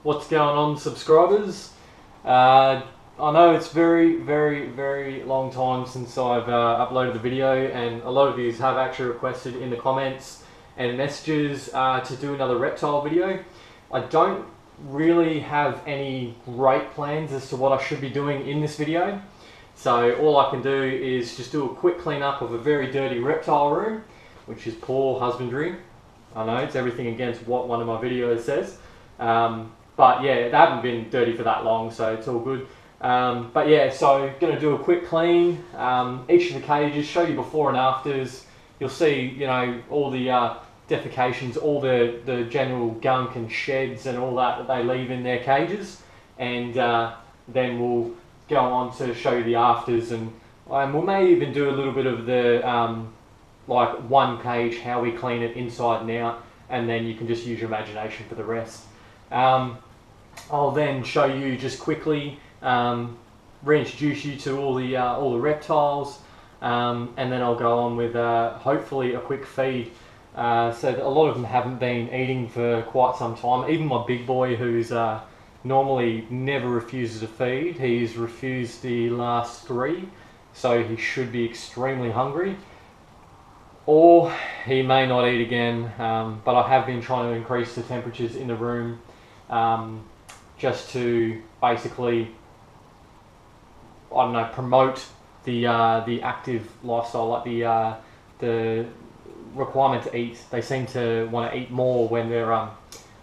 What's going on, subscribers? I know it's very long time since I've uploaded the video, and a lot of you have actually requested in the comments and messages to do another reptile video. I don't really have any great plans as to what I should be doing in this video, so all I can do is just do a quick cleanup of a very dirty reptile room, which is poor husbandry. I know it's everything against what one of my videos says, but yeah, they haven't been dirty for that long, so it's all good. But yeah, so going to do a quick clean, each of the cages, show you before and afters. You'll see, you know, all the defecations, all the general gunk and sheds and all that they leave in their cages, and then we'll go on to show you the afters, and we may even do a little bit of the like one cage, how we clean it inside and out, and then you can just use your imagination for the rest. I'll then show you just quickly, reintroduce you to all the reptiles, and then I'll go on with hopefully a quick feed. So that a lot of them haven't been eating for quite some time. Even my big boy, who's normally never refuses to feed, he's refused the last 3, so he should be extremely hungry. Or he may not eat again, but I have been trying to increase the temperatures in the room just to basically, I don't know, promote the active lifestyle, like the requirement to eat. They seem to want to eat more when they're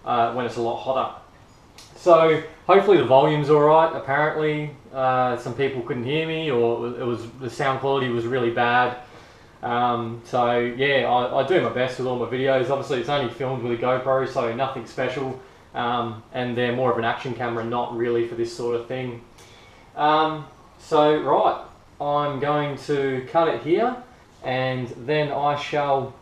when it's a lot hotter. So hopefully the volume's all right. Apparently, some people couldn't hear me, or the sound quality was really bad. So yeah, I do my best with all my videos. Obviously it's only filmed with a GoPro, so nothing special, and they're more of an action camera, not really for this sort of thing. So right, I'm going to cut it here, and then I shall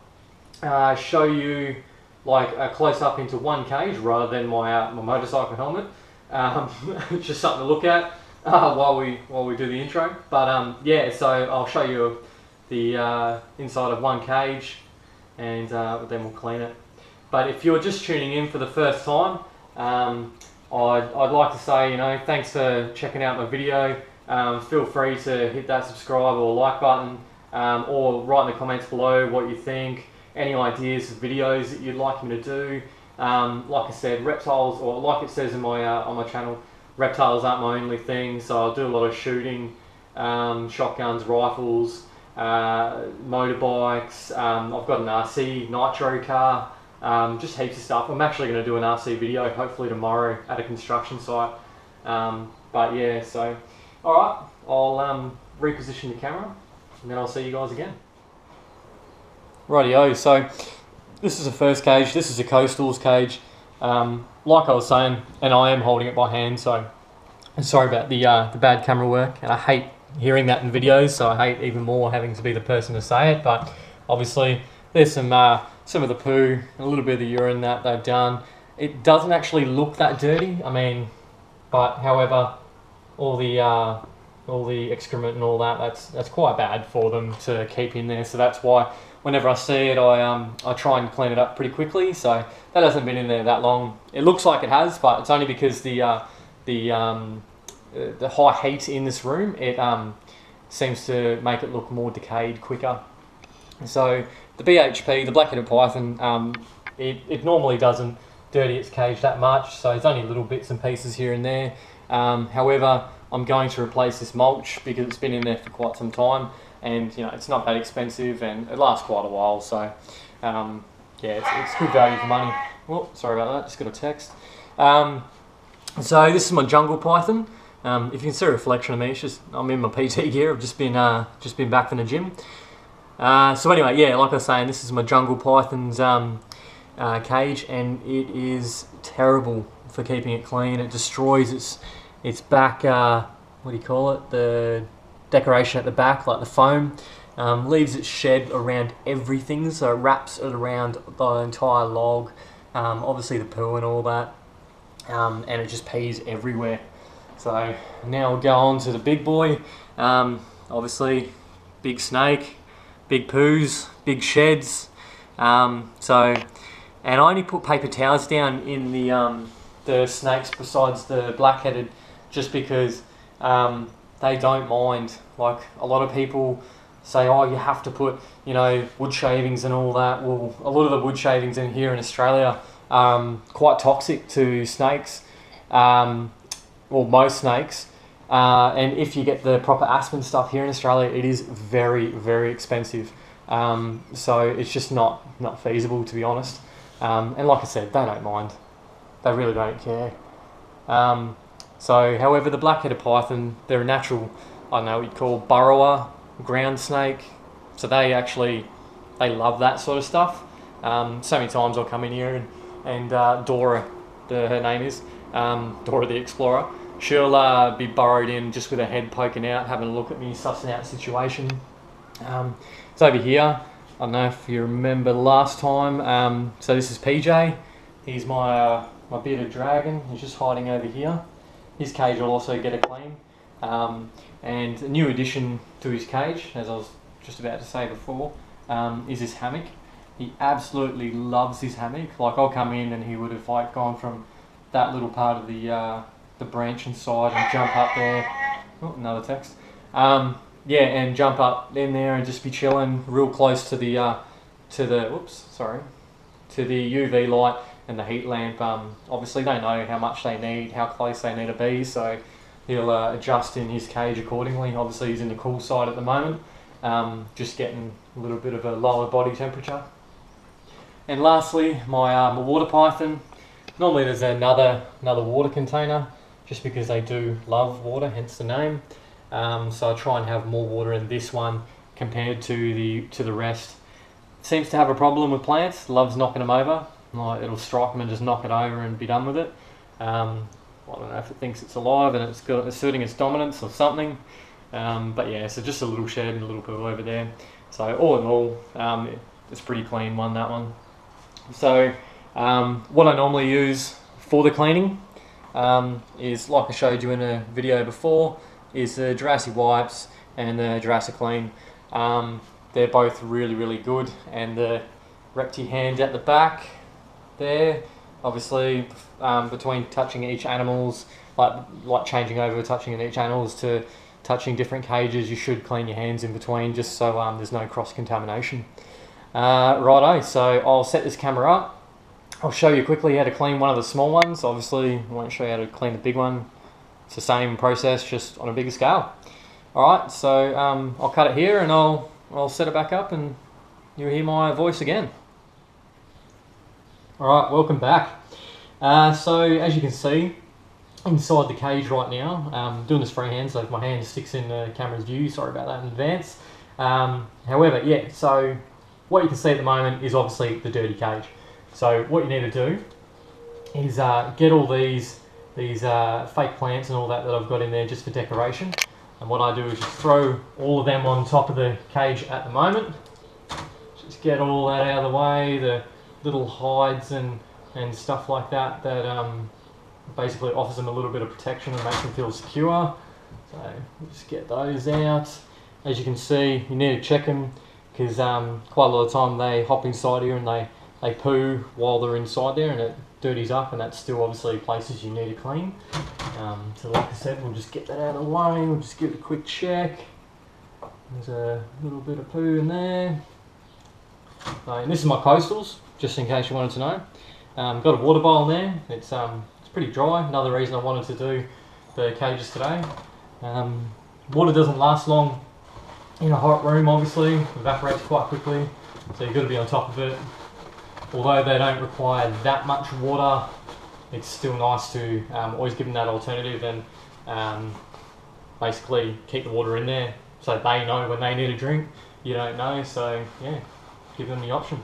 show you like a close-up into one cage rather than my motorcycle helmet. Just something to look at while we do the intro. But yeah, so I'll show you the inside of one cage, and then we'll clean it. But if you're just tuning in for the first time, I'd like to say, you know, thanks for checking out my video. Feel free to hit that subscribe or like button, or write in the comments below what you think, any ideas of videos that you'd like me to do. Like I said, reptiles, or like it says in my on my channel, reptiles aren't my only thing, so I'll do a lot of shooting, shotguns, rifles, motorbikes. I've got an RC nitro car, just heaps of stuff. I'm actually going to do an RC video hopefully tomorrow at a construction site. But yeah, so alright, I'll reposition the camera, and then I'll see you guys again. Rightio, so this is the first cage. This is a Coastal's cage. Like I was saying, and I am holding it by hand, so sorry about the bad camera work, and I hate hearing that in videos, so I hate even more having to be the person to say it. But obviously there's some of the poo, a little bit of the urine that they've done. It doesn't actually look that dirty, I mean, but however, all the excrement and all that's quite bad for them to keep in there. So that's why whenever I see it, I try and clean it up pretty quickly. So that hasn't been in there that long. It looks like it has, but it's only because the high heat in this room, it seems to make it look more decayed quicker. So the BHP, the black-headed python, it normally doesn't dirty its cage that much, so it's only little bits and pieces here and there. However, I'm going to replace this mulch because it's been in there for quite some time, and you know, it's not that expensive and it lasts quite a while, so yeah, it's good value for money. Oh, sorry about that, just got a text. So this is my jungle python. If you can see a reflection of me, it's just I'm in my PT gear. I've just been back from the gym. So anyway, yeah, like I was saying, this is my jungle python's cage, and it is terrible for keeping it clean. It destroys its back, what do you call it, the decoration at the back, like the foam, leaves its shed around everything, so it wraps it around the entire log, obviously the poo and all that, and it just pees everywhere. So now we'll go on to the big boy. Obviously big snake, big poos, big sheds. And I only put paper towels down in the the snakes besides the black-headed, just because they don't mind. Like, a lot of people say, oh, you have to put, you know, wood shavings and all that. Well, a lot of the wood shavings in here in Australia are quite toxic to snakes, well, most snakes. And if you get the proper aspen stuff here in Australia, it is very, very expensive. So it's just not feasible, to be honest. And like I said, they don't mind. They really don't care. So, however, the black-headed python, they're a natural, I don't know what you'd call, burrower, ground snake. So they love that sort of stuff. So many times I'll come in here and Dora, her name is, Dora the Explorer, she'll be burrowed in just with her head poking out, having a look at me, sussing out the situation. It's over here. I don't know if you remember last time. So this is PJ. He's my bearded dragon. He's just hiding over here. His cage will also get a clean. And a new addition to his cage, as I was just about to say before, is this hammock. He absolutely loves his hammock. Like, I'll come in and he would have like gone from that little part of the branch inside and jump up there. Oh, another text. Yeah, and jump up in there and just be chilling real close to the UV light and the heat lamp. Obviously they know how much they need, how close they need to be, so he'll adjust in his cage accordingly. Obviously he's in the cool side at the moment, just getting a little bit of a lower body temperature. And lastly, my water python. Normally there's another water container, just because they do love water, hence the name. So I try and have more water in this one compared to the rest. Seems to have a problem with plants, loves knocking them over. Like, it'll strike them and just knock it over and be done with it. I don't know if it thinks it's alive and it's asserting its dominance or something. But yeah, so just a little shed and a little pool over there. So all in all, it's a pretty clean one, that one. So what I normally use for the cleaning is, like I showed you in a video before, is the Jurassic wipes and the Jurassic clean. They're both really, really good. And the reptile hand at the back there, obviously between touching each animals, like changing over, touching in each animals to touching different cages, you should clean your hands in between, just so there's no cross-contamination. Righto, so I'll set this camera up. I'll show you quickly how to clean one of the small ones. Obviously I won't show you how to clean the big one. It's the same process, just on a bigger scale. Alright, so I'll cut it here and I'll set it back up and you'll hear my voice again. Alright, welcome back. So as you can see, inside the cage right now, I'm doing this freehand, so if my hand sticks in the camera's view, sorry about that in advance. However, yeah, so what you can see at the moment is obviously the dirty cage. So what you need to do is get all these fake plants and all that I've got in there just for decoration. And what I do is just throw all of them on top of the cage at the moment. Just get all that out of the way, the little hides and stuff like that basically offers them a little bit of protection and makes them feel secure. So just get those out. As you can see, you need to check them because quite a lot of time they hop inside here and they poo while they're inside there and it dirties up, and that's still obviously places you need to clean. So like I said, we'll just get that out of the way, we'll just give it a quick check. There's a little bit of poo in there. And this is my coastals, just in case you wanted to know. Got a water bowl in there, it's pretty dry. Another reason I wanted to do the cages today. Water doesn't last long in a hot room, obviously, evaporates quite quickly, so you've got to be on top of it. Although they don't require that much water, it's still nice to always give them that alternative and basically keep the water in there so they know when they need a drink. You don't know, so yeah, give them the option.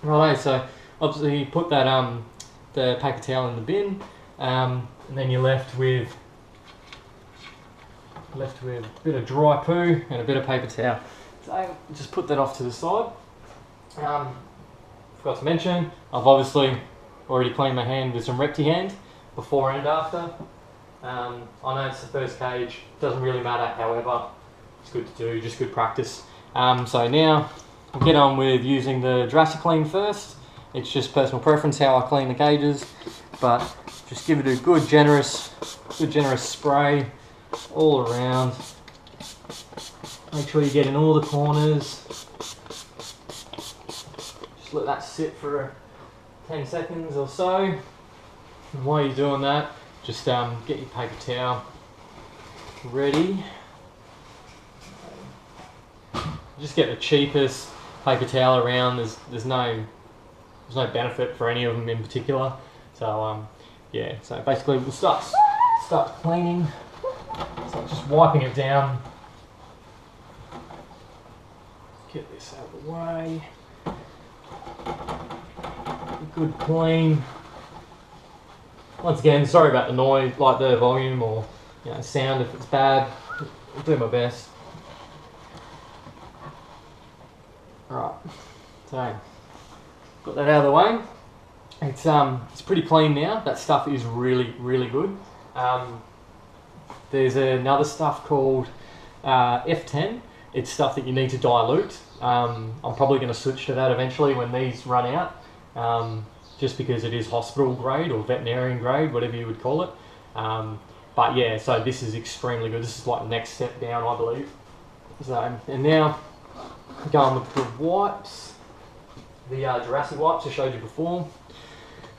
Right, so obviously put that the paper towel in the bin, and then you're left with a bit of dry poo and a bit of paper towel. So just put that off to the side. Forgot to mention, I've obviously already cleaned my hand with some reptile hand before and after. I know it's the first cage, doesn't really matter, however, it's good to do, just good practice. So now we'll get on with using the Jurassic clean first. It's just personal preference how I clean the cages, but just give it a good generous spray all around. Make sure you get in all the corners. Just let that sit for 10 seconds or so. And while you're doing that, just get your paper towel ready. Just get the cheapest paper towel around. There's no benefit for any of them in particular. So yeah. So basically, we'll start cleaning. So just wiping it down. Get this out of the way. A good clean. Once again, sorry about the noise, like the volume or sound if it's bad. I'll do my best. Alright, so got that out of the way. It's pretty clean now. That stuff is really good. There's another stuff called F10. It's stuff that you need to dilute. I'm probably going to switch to that eventually when these run out, just because it is hospital grade or veterinarian grade, whatever you would call it. But yeah, so this is extremely good. This is like the next step down, I believe. So, and now going with the wipes, the Jurassic wipes I showed you before.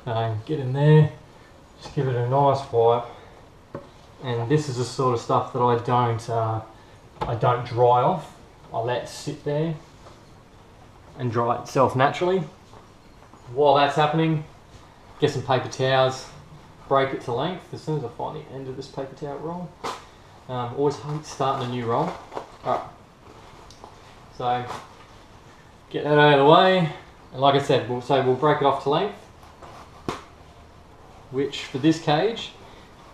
Get in there, just give it a nice wipe. And this is the sort of stuff that I don't dry off. I let it sit there and dry itself naturally. While that's happening, get some paper towels, break it to length. As soon as I find the end of this paper towel roll, always hate starting a new roll. Alright, so get that out of the way, and like I said, we'll break it off to length, which for this cage,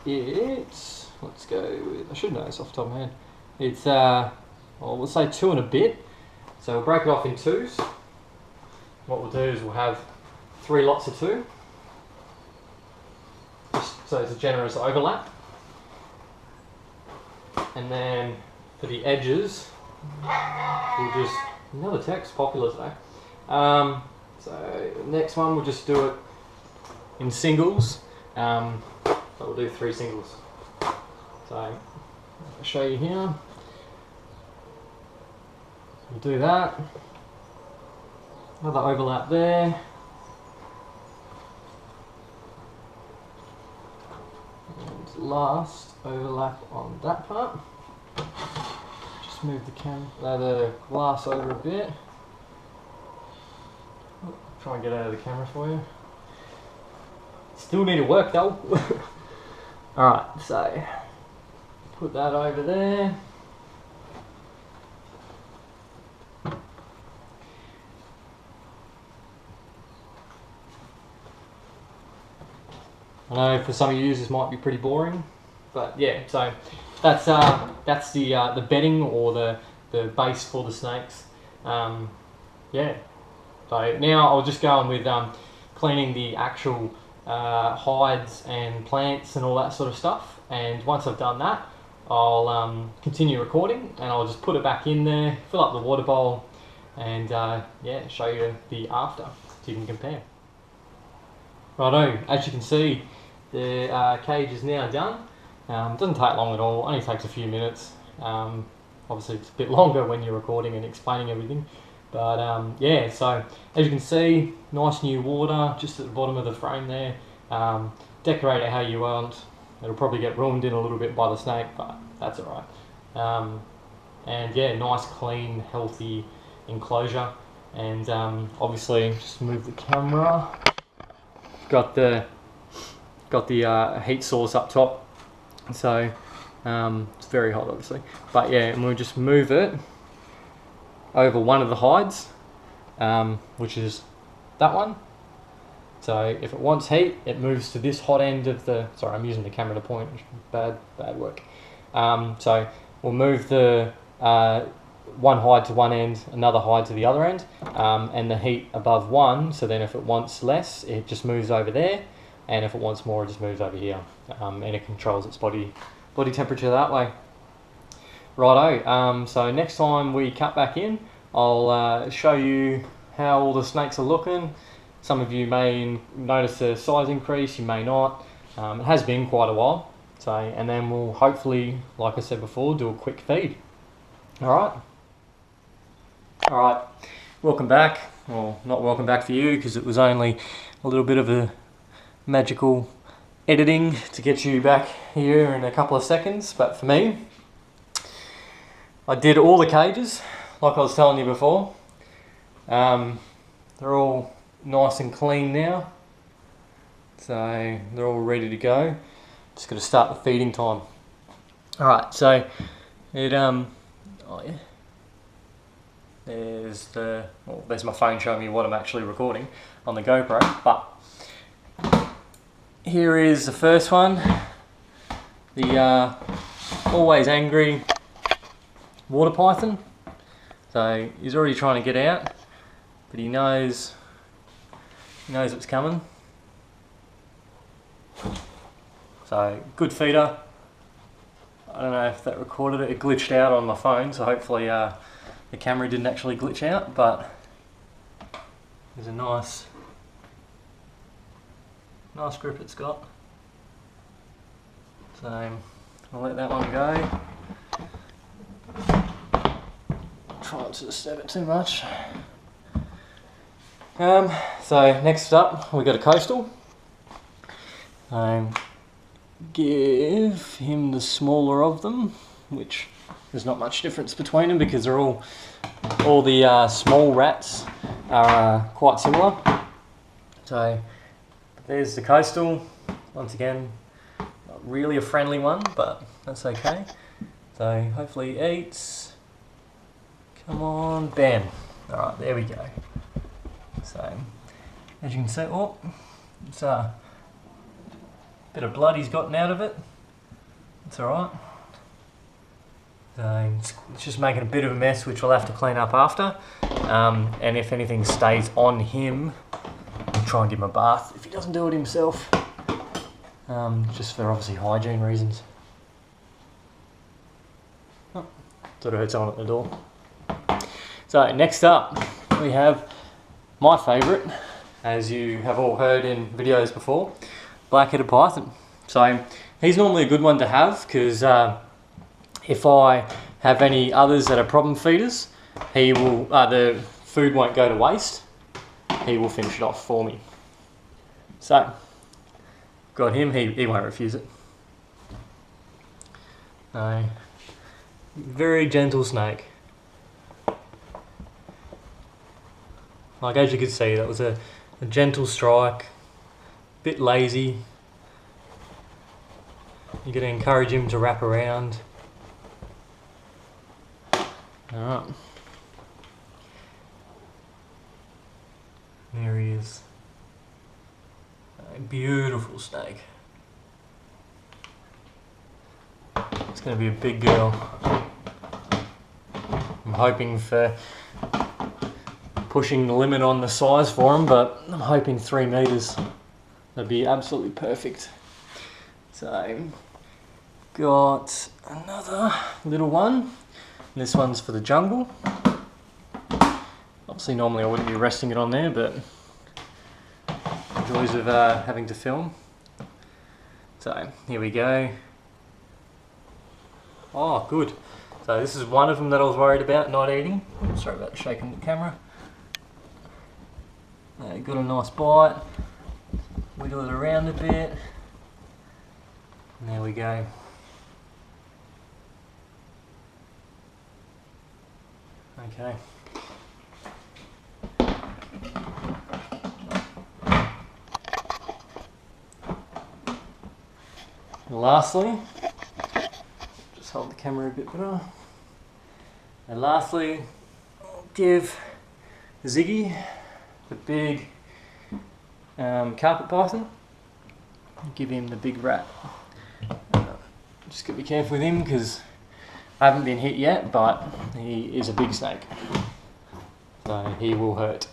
it's, let's go with, I should know this off the top of my head, it's well, we'll say 2 and a bit. So we'll break it off in 2s. What we'll do is we'll have 3 lots of 2, just so it's a generous overlap. And then for the edges, we'll just, another text, popular today. So the next one we'll just do it in singles. So we'll do 3 singles. So I'll show you here. We'll do that. Another overlap there. And last overlap on that part. Just move the glass over a bit. Try and get out of the camera for you. Still need to work though. Alright, so put that over there. I know for some of you this might be pretty boring, but yeah, so that's the bedding or the base for the snakes. Yeah, so now I'll just go on with cleaning the actual hides and plants and all that sort of stuff, and once I've done that, I'll continue recording and I'll just put it back in there, fill up the water bowl, and yeah, show you the after so you can compare. Righto, as you can see, the cage is now done. It doesn't take long at all, only takes a few minutes. Obviously it's a bit longer when you're recording and explaining everything, but yeah, so as you can see, nice new water just at the bottom of the frame there. Decorate it how you want. It'll probably get ruined in a little bit by the snake, but that's alright. And yeah, nice clean healthy enclosure, and obviously just move the camera. Got the heat source up top, so it's very hot obviously, but yeah, and we'll just move it over one of the hides, which is that one. So if it wants heat, it moves to this hot end of the, sorry, I'm using the camera to point, bad work. So we'll move the one hide to one end, another hide to the other end, and the heat above one, so then if it wants less, it just moves over there, and if it wants more, it just moves over here, and it controls its body temperature that way. Righto, so next time we cut back in, I'll show you how all the snakes are looking. Some of you may notice a size increase, you may not. It has been quite a while. So, and then we'll hopefully, like I said before, do a quick feed. Alright. Alright, welcome back. Well, not welcome back for you, because it was only a little bit of a magical editing to get you back here in a couple of seconds. But for me, I did all the cages, like I was telling you before. They're all nice and clean now. So they're all ready to go. Just got to start the feeding time. Alright, so it oh yeah. There's my phone showing me what I'm actually recording on the GoPro, but here is the first one. The always angry water python. So he's already trying to get out, but he knows what's coming. So good feeder. I don't know if that recorded it. It glitched out on my phone, so hopefully the camera didn't actually glitch out, but there's a nice grip it's got. So I'll let that one go. Try not to disturb it too much. So next up we got a coastal. Give him the smaller of them, which there's not much difference between them because they're all the small rats are quite similar. So there's the coastal. Once again, not really a friendly one, but that's okay. So hopefully he eats. Come on, bam. Alright, there we go. So as you can see, oh, it's a bit of blood he's gotten out of it. It's alright. So it's just making a bit of a mess, which we'll have to clean up after. And if anything stays on him, we'll try and give him a bath if he doesn't do it himself. Just for obviously hygiene reasons. Oh, thought I heard someone at the door. So next up, we have my favourite, as you have all heard in videos before, black-headed python. So he's normally a good one to have because if I have any others that are problem feeders, he will the food won't go to waste. He will finish it off for me. So got him. He won't refuse it. Very gentle snake. Like as you could see, that was a gentle strike. Bit lazy. You're going to encourage him to wrap around. Alright. There he is. A beautiful snake. It's going to be a big girl. I'm hoping for pushing the limit on the size for him, but I'm hoping 3 meters. That'd be absolutely perfect. So, got another little one. This one's for the jungle. Obviously normally I wouldn't be resting it on there, but the joys of having to film. So here we go. Oh, good. So this is one of them that I was worried about not eating. Sorry about shaking the camera. Got a nice bite. Wiggle it around a bit. And there we go. Okay. And lastly, just hold the camera a bit better. And lastly, I'll give Ziggy, the big carpet python. Give him the big rat. Just gotta be careful with him because I haven't been hit yet, but he is a big snake, so he will hurt.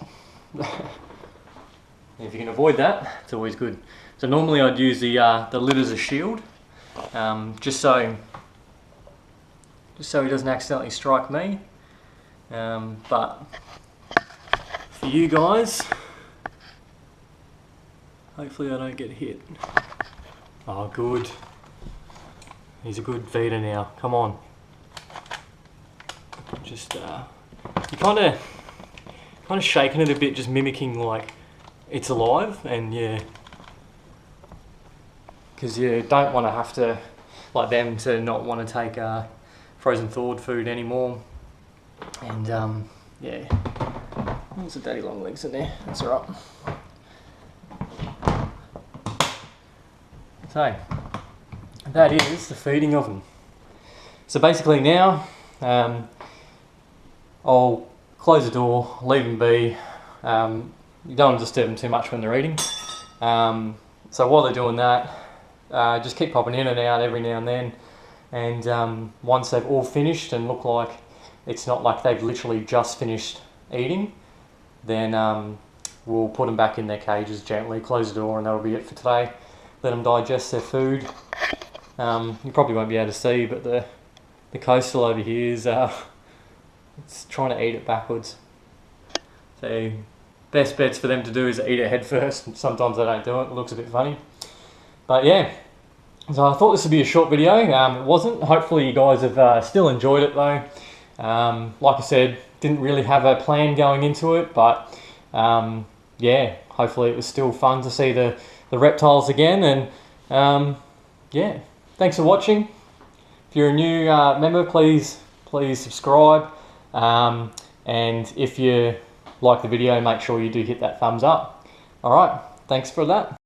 If you can avoid that, it's always good. So normally I'd use the lid as a shield, just so he doesn't accidentally strike me. But for you guys, hopefully I don't get hit. Oh, good. He's a good feeder now. Come on. Just you kind of shaking it a bit, just mimicking like it's alive, and yeah, because you don't want to have to like them to not want to take frozen thawed food anymore. And yeah, there's a daddy long legs in there. That's alright. So that is the feeding of them. So basically now I'll close the door, leave them be. You don't want to disturb them too much when they're eating. So while they're doing that, just keep popping in and out every now and then. And once they've all finished and look like it's not like they've literally just finished eating, then we'll put them back in their cages gently, close the door, and that'll be it for today. Let them digest their food. You probably won't be able to see, but the coastal over here is it's trying to eat it backwards. So best bets for them to do is eat it head first. Sometimes they don't do it. It looks a bit funny. But yeah, so I thought this would be a short video. It wasn't. Hopefully you guys have still enjoyed it though. Like I said, didn't really have a plan going into it, but yeah, hopefully it was still fun to see the reptiles again. And yeah, thanks for watching. If you're a new member, please subscribe. And if you like the video, make sure you do hit that thumbs up. Alright, thanks for that.